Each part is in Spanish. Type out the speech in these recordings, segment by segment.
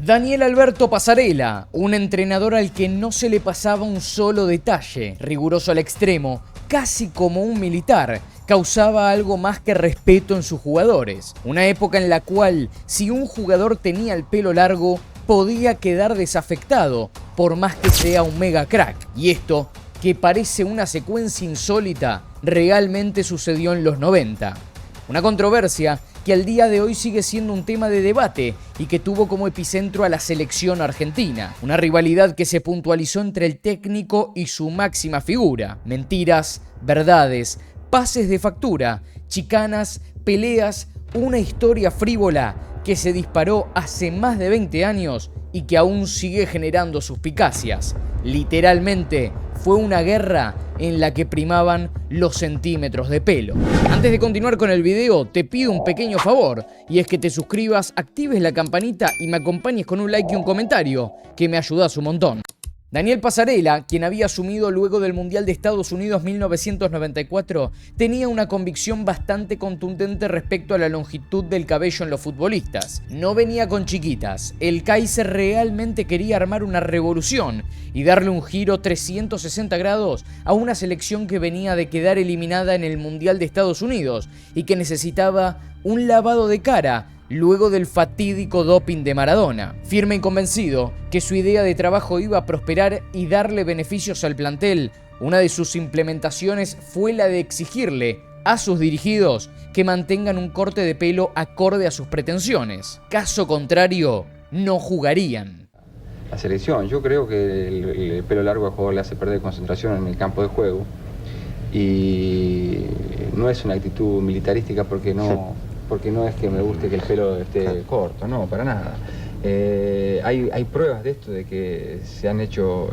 Daniel Alberto Passarella, un entrenador al que no se le pasaba un solo detalle, riguroso al extremo, casi como un militar, causaba algo más que respeto en sus jugadores. Una época en la cual, si un jugador tenía el pelo largo, podía quedar desafectado, por más que sea un mega crack. Y esto, que parece una secuencia insólita, realmente sucedió en los 90. Una controversia que al día de hoy sigue siendo un tema de debate y que tuvo como epicentro a la selección argentina. Una rivalidad que se puntualizó entre el técnico y su máxima figura. Mentiras, verdades, pases de factura, chicanas, peleas, una historia frívola que se disparó hace más de 20 años y que aún sigue generando suspicacias. Literalmente, fue una guerra en la que primaban los centímetros de pelo. Antes de continuar con el video, te pido un pequeño favor, y es que te suscribas, actives la campanita y me acompañes con un like y un comentario, que me ayudas un montón. Daniel Passarella, quien había asumido luego del Mundial de Estados Unidos 1994, tenía una convicción bastante contundente respecto a la longitud del cabello en los futbolistas. No venía con chiquitas, el Kaiser realmente quería armar una revolución y darle un giro 360 grados a una selección que venía de quedar eliminada en el Mundial de Estados Unidos y que necesitaba un lavado de cara luego del fatídico doping de Maradona. Firme y convencido que su idea de trabajo iba a prosperar y darle beneficios al plantel, una de sus implementaciones fue la de exigirle a sus dirigidos que mantengan un corte de pelo acorde a sus pretensiones. Caso contrario, no jugarían. La selección, yo creo que el pelo largo al jugador le hace perder concentración en el campo de juego y no es una actitud militarística porque no es que me guste que el pelo esté corto, no, para nada. Hay pruebas de esto, de que se han hecho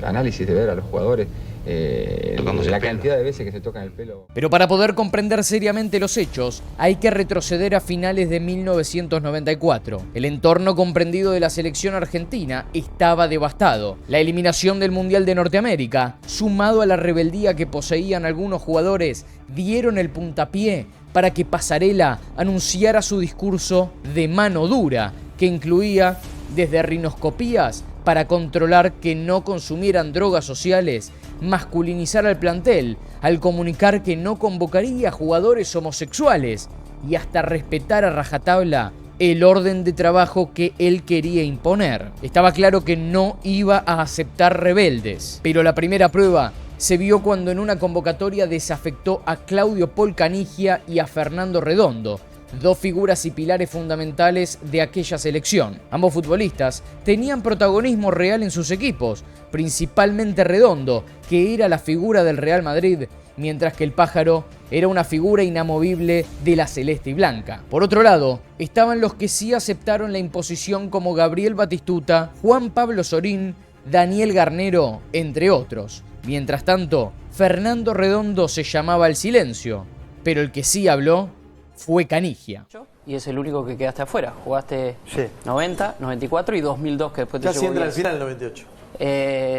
análisis de ver a los jugadores la cantidad de veces que se tocan el pelo. Pero para poder comprender seriamente los hechos, hay que retroceder a finales de 1994. El entorno comprendido de la selección argentina estaba devastado. La eliminación del Mundial de Norteamérica, sumado a la rebeldía que poseían algunos jugadores, dieron el puntapié para que Passarella anunciara su discurso de mano dura, que incluía desde rinoscopías para controlar que no consumieran drogas sociales, masculinizar al plantel, al comunicar que no convocaría a jugadores homosexuales y hasta respetar a rajatabla el orden de trabajo que él quería imponer. Estaba claro que no iba a aceptar rebeldes, pero la primera prueba se vio cuando en una convocatoria desafectó a Claudio Paul Canigia y a Fernando Redondo, dos figuras y pilares fundamentales de aquella selección. Ambos futbolistas tenían protagonismo real en sus equipos, principalmente Redondo, que era la figura del Real Madrid, mientras que el Pájaro era una figura inamovible de la celeste y blanca. Por otro lado, estaban los que sí aceptaron la imposición, como Gabriel Batistuta, Juan Pablo Sorín, Daniel Garnero, entre otros. Mientras tanto, Fernando Redondo se llamaba al silencio, pero el que sí habló fue Canigia. Y es el único que quedaste afuera. Jugaste sí. 90, 94 y 2002, que después te casi entra al final el 98.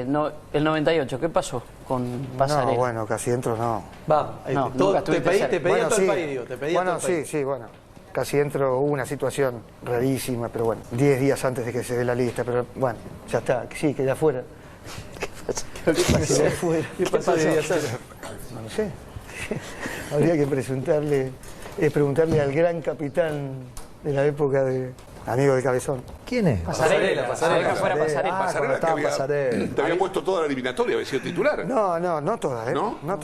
No, el 98, ¿qué pasó con Passarella? No, bueno, casi entro no. Va, no, te pedí bueno, todo el país, digo. Bueno, sí, bueno. Casi entro, hubo una situación rarísima, pero bueno, 10 días antes de que se dé la lista, pero bueno, ya está, sí, quedé afuera. ¿Qué pasó? ¿Qué pasó? No lo sé. Habría que preguntarle al gran capitán de la época de amigo de Cabezón. ¿Quién es? Passarella. Passarella. Te había puesto toda la eliminatoria, había sido titular. No toda, ¿eh? ¿No? No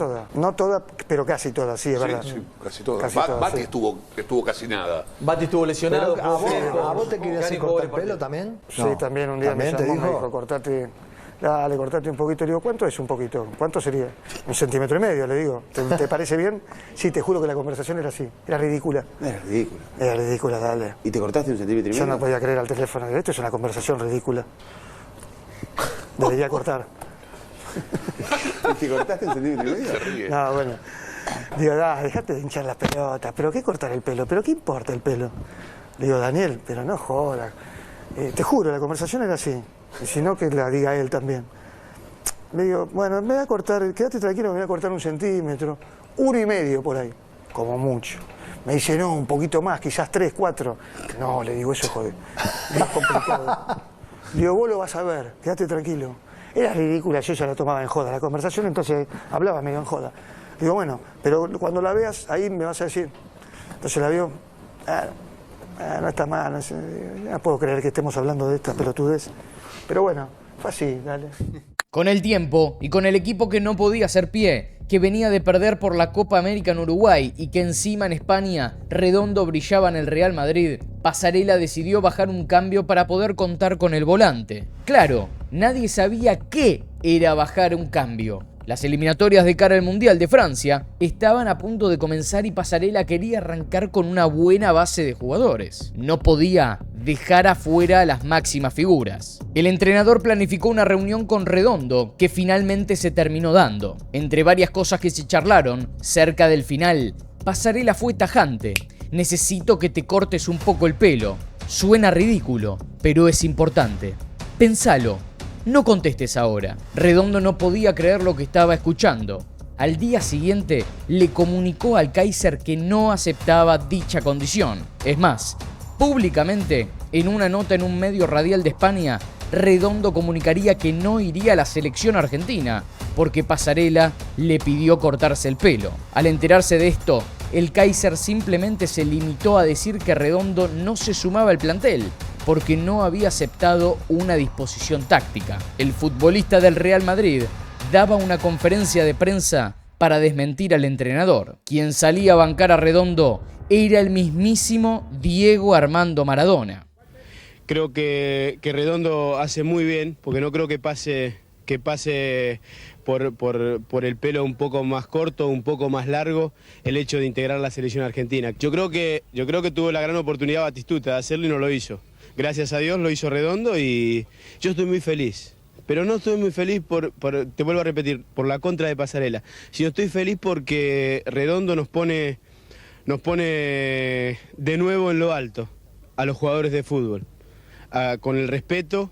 toda, pero casi toda, sí, es verdad. Sí, casi toda. Casi toda, Bati sí. estuvo casi nada. Bati estuvo lesionado. ¿A vos te querías hacer cortar el pelo también? Sí, también un día ¿También me te llamó, me dijo? dijo, cortate un poquito. Le digo, ¿cuánto es un poquito? ¿Cuánto sería? 1,5 centímetros, le digo. ¿Te parece bien? Sí, te juro que la conversación era así. Era ridícula. Era ridícula, dale. ¿Y te cortaste 1,5 centímetros? Yo no podía creer al teléfono. Esto es una conversación ridícula. Debería cortar. ¿Te cortaste 1,5 centímetros? No, bueno. Digo, dejate de hinchar las pelotas. ¿Pero qué cortar el pelo? ¿Pero qué importa el pelo? Le digo, Daniel, pero no jodas. Te juro, la conversación era así. Y si no, que la diga él también. Le digo, bueno, me voy a cortar, quédate tranquilo, me voy a cortar 1 centímetro, 1,5 por ahí, como mucho. Me dice, no, un poquito más, quizás 3, 4. No, le digo, eso joder, más complicado. Le digo, vos lo vas a ver, quédate tranquilo. Era ridícula, yo ya la tomaba en joda la conversación, entonces hablaba medio en joda. Digo, bueno, pero cuando la veas, ahí me vas a decir. Entonces la veo, no está mal, no puedo creer que estemos hablando de esta pelotudez. Pero bueno, fue así, dale. Con el tiempo y con el equipo que no podía hacer pie, que venía de perder por la Copa América en Uruguay y que encima en España Redondo brillaba en el Real Madrid, Passarella decidió bajar un cambio para poder contar con el volante. Claro, nadie sabía qué era bajar un cambio. Las eliminatorias de cara al Mundial de Francia estaban a punto de comenzar y Passarella quería arrancar con una buena base de jugadores. No podía dejar afuera a las máximas figuras. El entrenador planificó una reunión con Redondo que finalmente se terminó dando. Entre varias cosas que se charlaron, cerca del final, Passarella fue tajante. Necesito que te cortes un poco el pelo. Suena ridículo, pero es importante. Pensalo. No contestes ahora. Redondo no podía creer lo que estaba escuchando. Al día siguiente le comunicó al Kaiser que no aceptaba dicha condición. Es más, públicamente, en una nota en un medio radial de España, Redondo comunicaría que no iría a la selección argentina porque Passarella le pidió cortarse el pelo. Al enterarse de esto, el Kaiser simplemente se limitó a decir que Redondo no se sumaba al plantel porque no había aceptado una disposición táctica. El futbolista del Real Madrid daba una conferencia de prensa para desmentir al entrenador. Quien salía a bancar a Redondo era el mismísimo Diego Armando Maradona. Creo que Redondo hace muy bien, porque no creo que pase por el pelo un poco más corto, un poco más largo, el hecho de integrar la selección argentina. Yo creo que tuvo la gran oportunidad Batistuta de hacerlo y no lo hizo. Gracias a Dios lo hizo Redondo y yo estoy muy feliz. Pero no estoy muy feliz te vuelvo a repetir, por la contra de Passarella. Sino estoy feliz porque Redondo nos pone de nuevo en lo alto a los jugadores de fútbol. Con el respeto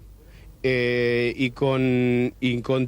y con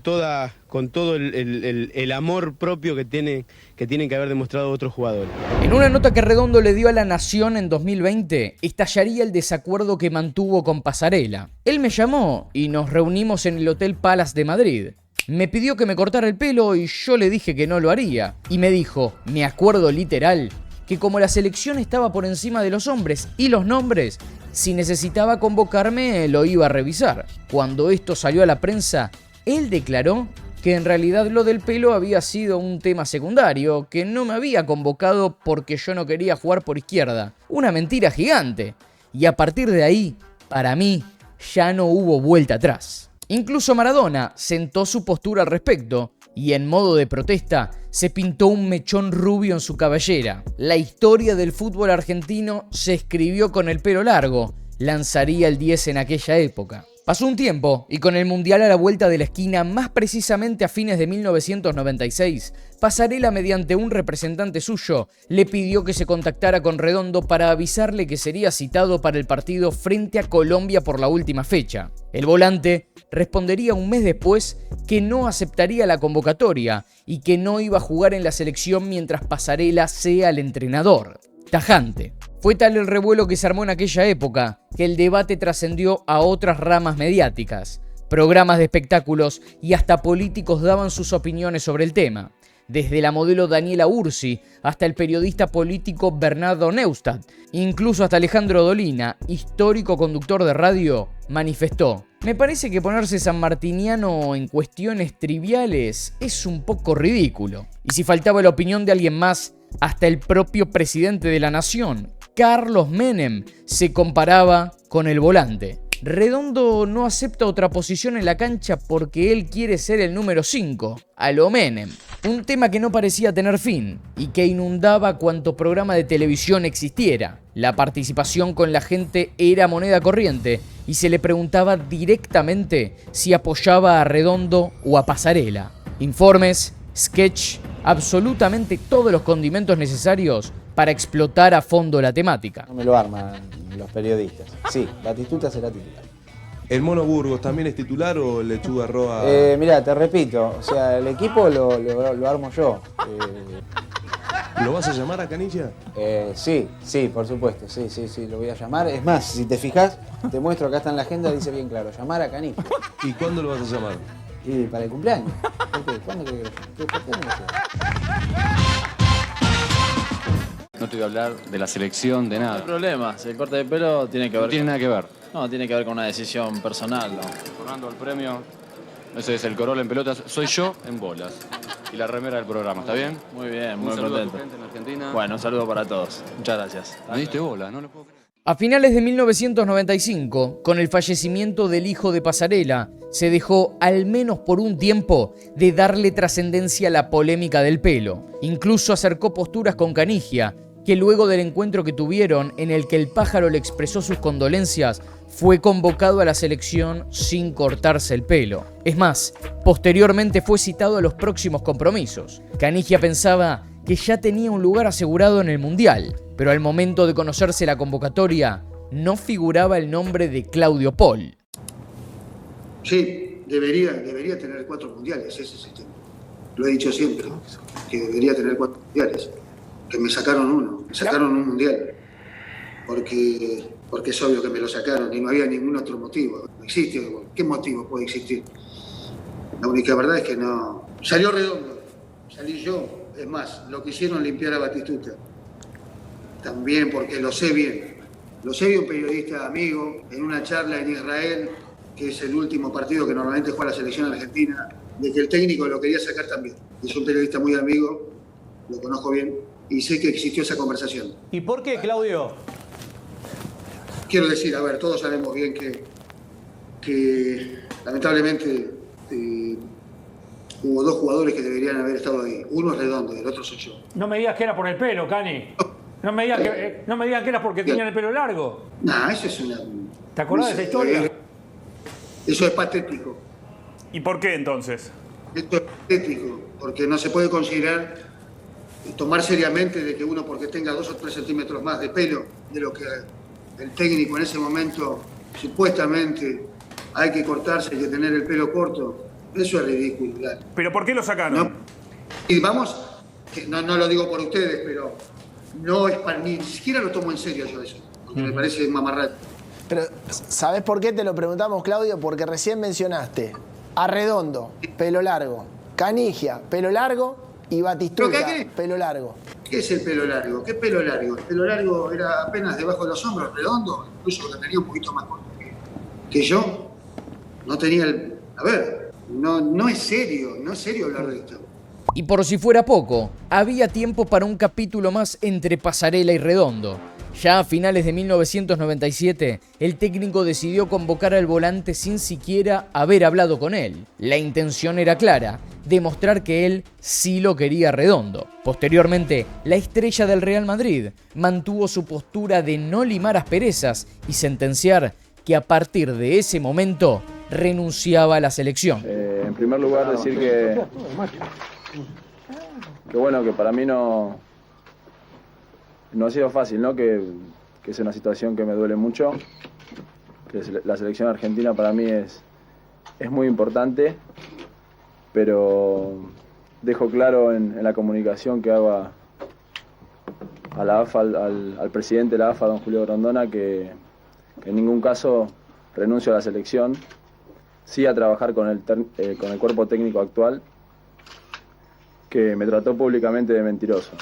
todo el amor propio que tienen que haber demostrado otros jugadores. En una nota que Redondo le dio a La Nación en 2020, estallaría el desacuerdo que mantuvo con Passarella. Él me llamó y nos reunimos en el Hotel Palace de Madrid. Me pidió que me cortara el pelo y yo le dije que no lo haría. Y me dijo, me acuerdo literal, que como la selección estaba por encima de los hombres y los nombres, si necesitaba convocarme lo iba a revisar. Cuando esto salió a la prensa, él declaró que en realidad lo del pelo había sido un tema secundario, que no me había convocado porque yo no quería jugar por izquierda. Una mentira gigante. Y a partir de ahí, para mí, ya no hubo vuelta atrás. Incluso Maradona sentó su postura al respecto y en modo de protesta se pintó un mechón rubio en su cabellera. La historia del fútbol argentino se escribió con el pelo largo. Lanzaría el 10 en aquella época. Pasó un tiempo y con el Mundial a la vuelta de la esquina, más precisamente a fines de 1996, Passarella, mediante un representante suyo, le pidió que se contactara con Redondo para avisarle que sería citado para el partido frente a Colombia por la última fecha. El volante respondería un mes después que no aceptaría la convocatoria y que no iba a jugar en la selección mientras Passarella sea el entrenador. Tajante. Fue tal el revuelo que se armó en aquella época que el debate trascendió a otras ramas mediáticas. Programas de espectáculos y hasta políticos daban sus opiniones sobre el tema. Desde la modelo Daniela Ursi hasta el periodista político Bernardo Neustadt, incluso hasta Alejandro Dolina, histórico conductor de radio, manifestó: me parece que ponerse sanmartiniano en cuestiones triviales es un poco ridículo. Y si faltaba la opinión de alguien más, hasta el propio presidente de la nación, Carlos Menem, se comparaba con el volante. Redondo no acepta otra posición en la cancha porque él quiere ser el número 5, a lo Menem. Un tema que no parecía tener fin y que inundaba cuanto programa de televisión existiera. La participación con la gente era moneda corriente y se le preguntaba directamente si apoyaba a Redondo o a Passarella. Informes, sketch, absolutamente todos los condimentos necesarios para explotar a fondo la temática. No me lo arman los periodistas. Sí, Batistuta será titular. ¿El Mono Burgos también es titular o Lechuga Roa? Mirá, te repito, o sea, el equipo lo armo yo. ¿Lo vas a llamar a Canilla? Sí, por supuesto, sí, lo voy a llamar. Es más, si te fijas, te muestro, acá está en la agenda, dice bien claro, llamar a Canilla. ¿Y cuándo lo vas a llamar? Y para el cumpleaños. ¿Por qué? ¿Cuándo crees que por qué no lo sé? No te voy a hablar de la selección, de nada. No hay problema, el corte de pelo tiene que ver... No tiene nada que ver. No, tiene que ver con una decisión personal, ¿no? Fernando, el premio, ese es el Corolla en pelotas, soy yo en bolas. Y la remera del programa, ¿está bien? Muy bien, muy un saludo contento. a tu gente en Argentina. Bueno, un saludo para todos. Muchas gracias. Me diste bola, no lo puedo creer. A finales de 1995, con el fallecimiento del hijo de Passarella, se dejó, al menos por un tiempo, de darle trascendencia a la polémica del pelo. Incluso acercó posturas con Canigia, que luego del encuentro que tuvieron en el que el pájaro le expresó sus condolencias, fue convocado a la selección sin cortarse el pelo. Es más, posteriormente fue citado a los próximos compromisos. Canigia pensaba que ya tenía un lugar asegurado en el Mundial, pero al momento de conocerse la convocatoria, no figuraba el nombre de Claudio Pol. Sí, debería tener 4 mundiales, ese es el tema. Lo he dicho siempre, que debería tener 4 mundiales. Que me sacaron un mundial. Porque es obvio que me lo sacaron y no había ningún otro motivo. No existe, ¿qué motivo puede existir? La única verdad es que no. Salió redondo, salí yo. Es más, lo quisieron limpiar a Batistuta. También porque lo sé bien. Lo sé de un periodista amigo en una charla en Israel, que es el último partido que normalmente juega la selección argentina, de que el técnico lo quería sacar también. Es un periodista muy amigo, lo conozco bien, y sé que existió esa conversación. ¿Y por qué, Claudio? Quiero decir, a ver, todos sabemos bien que lamentablemente hubo 2 jugadores que deberían haber estado ahí. Uno es Redondo y el otro soy yo. No me digas que era por el pelo, Cani. No me digan que era porque tenían el pelo largo. No, eso es una... ¿Te acordás de esa historia? Eso es patético. ¿Y por qué entonces? Esto es patético, porque no se puede considerar, tomar seriamente de que uno porque tenga 2 o 3 centímetros más de pelo de lo que el técnico en ese momento supuestamente hay que cortarse, hay que tener el pelo corto. Eso es ridículo. Claro. ¿Pero por qué lo sacaron? ¿No? Y vamos, que no lo digo por ustedes, pero no es para, ni siquiera lo tomo en serio yo eso, porque me parece mamarracho. Pero, ¿sabés por qué te lo preguntamos, Claudio? Porque recién mencionaste a Redondo, pelo largo, Canigia, pelo largo, y Batistuta, pelo largo. ¿Qué es el pelo largo? ¿Qué pelo largo? El pelo largo era apenas debajo de los hombros, Redondo, incluso lo tenía un poquito más corto que yo. No tenía el... A ver, no es serio hablar de esto. Y por si fuera poco, había tiempo para un capítulo más entre Passarella y Redondo. Ya a finales de 1997, el técnico decidió convocar al volante sin siquiera haber hablado con él. La intención era clara, demostrar que él sí lo quería Redondo. Posteriormente, la estrella del Real Madrid mantuvo su postura de no limar asperezas y sentenciar que a partir de ese momento renunciaba a la selección. En primer lugar, decir que bueno, que para mí no ha sido fácil, ¿no? Que es una situación que me duele mucho, que la selección argentina para mí es muy importante, pero dejo claro en la comunicación que hago a la AFA, al presidente de la AFA, don Julio Grondona, que en ningún caso renuncio a la selección, sí a trabajar con el cuerpo técnico actual, que me trató públicamente de mentiroso,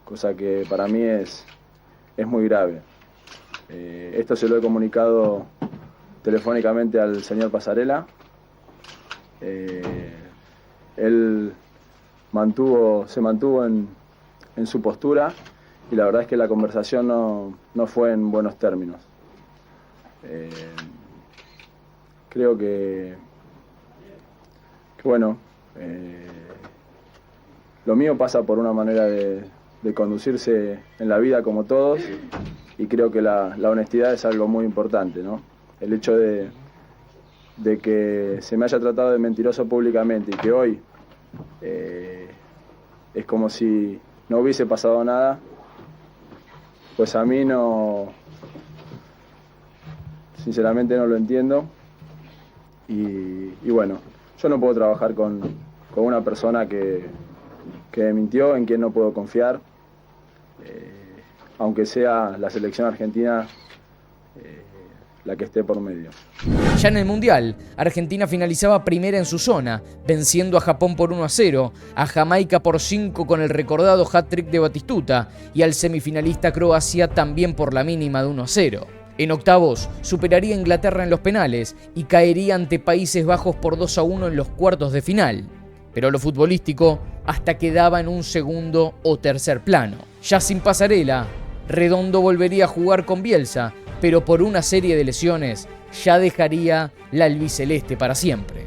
cosa que para mí es muy grave. Esto se lo he comunicado telefónicamente al señor Passarella. Él se mantuvo en su postura y la verdad es que la conversación no fue en buenos términos. Creo que bueno, lo mío pasa por una manera de conducirse en la vida como todos, y creo que la honestidad es algo muy importante, ¿no? El hecho de que se me haya tratado de mentiroso públicamente y que hoy es como si no hubiese pasado nada, pues a mí sinceramente no lo entiendo, y bueno, yo no puedo trabajar con una persona que me mintió, en quien no puedo confiar. aunque sea la selección argentina la que esté por medio. Ya en el Mundial, Argentina finalizaba primera en su zona, venciendo a Japón por 1-0, a Jamaica por 5 con el recordado hat-trick de Batistuta y al semifinalista Croacia también por la mínima de 1-0. En octavos, superaría a Inglaterra en los penales y caería ante Países Bajos por 2-1 en los cuartos de final. Pero lo futbolístico hasta quedaba en un segundo o tercer plano. Ya sin pasarela, Redondo volvería a jugar con Bielsa, pero por una serie de lesiones ya dejaría la albiceleste para siempre.